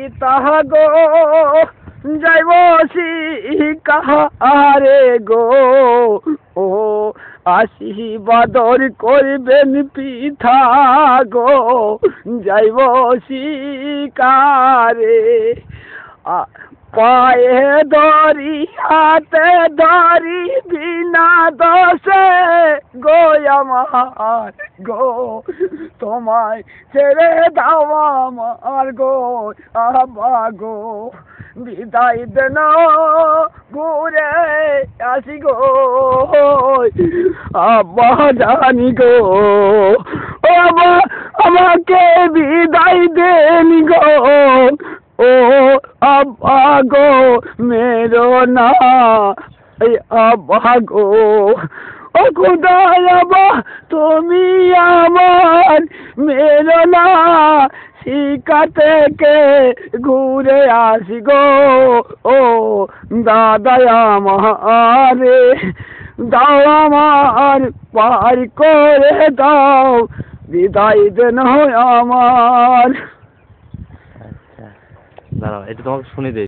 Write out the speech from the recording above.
পিতা গো যাইব কাহারে গো ও আশীর্বাদর করবেন পিতা গো যাইব কারে পায়ে ধরি হাতে ধরি বিনা দোষে গো আমার গো তোমায় ছেড়ে দাও আমার গো আবা গো বিদায় দেন ঘুরে আসি গো আব্বা জানি গো আবা আমাকে বিদায় দেন গো ও আব্বা গো মেরো না আব্বা গো ও খুদা আব্বা তুমি আমার মেরো না শিকা থেকে ঘুরে আসি গো ও দাদা আমারে দাও আমার পার করে দাও বিদায় দেন আমার। আচ্ছা দাঁড়াও এটা তোমাকে শুনে দেই।